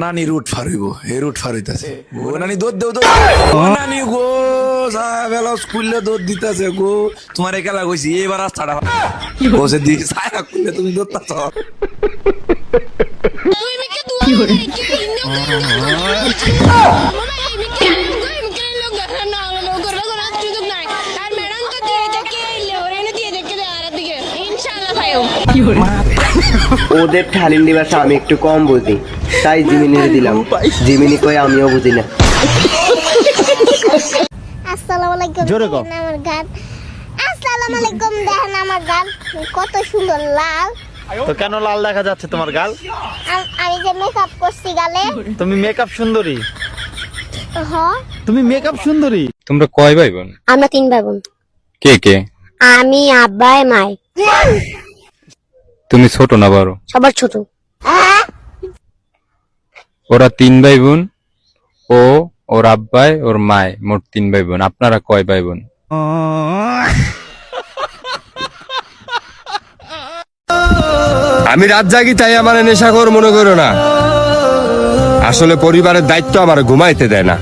নানি রুট ফারিব এই রুট ফারিতেছে ও নানি দুধ দেও তো নানি গো বেলা স্কুলে দুধ দিতেছে গো তোমার খেলা কইছি এবার রাস্তাটা বসে দি সায়া খুললে তুমি দুধ ওদের ঠালিন্ডি ভাষা আমি একটু কম বুঝি, তাই জিমিনিরে দিলাম। জিমিনি কই আমিও বুঝি না। আসসালামু আলাইকুম। জোরে কও। আমার গান। আসসালামু আলাইকুম, দেখেন আমার গান কত সুন্দর লাল। তো কেন লাল দেখা যাচ্ছে তোমার গাল? আমি যে মেকআপ করছি গালে। তুমি মেকআপ সুন্দরী। হ্যাঁ, তুমি মেকআপ সুন্দরী। তোমরা কয় ভাই বোন? আমরা 3 ভাই বোন। কে কে? আমি, আব্বাই, মাই। তুমি ছোট না বড়? সবার ছোট। ওরা 3 ভাই বোন, ও ওর আব্বাই ওর মায়, মোট 3 ভাই বোন। আপনারা কয় ভাই বোন? আমি রাত জাগি তাই আমার নেশাখোর মনে করো না, আসলে পরিবারের দায়িত্ব আমার ঘুমাইতে দেয় না।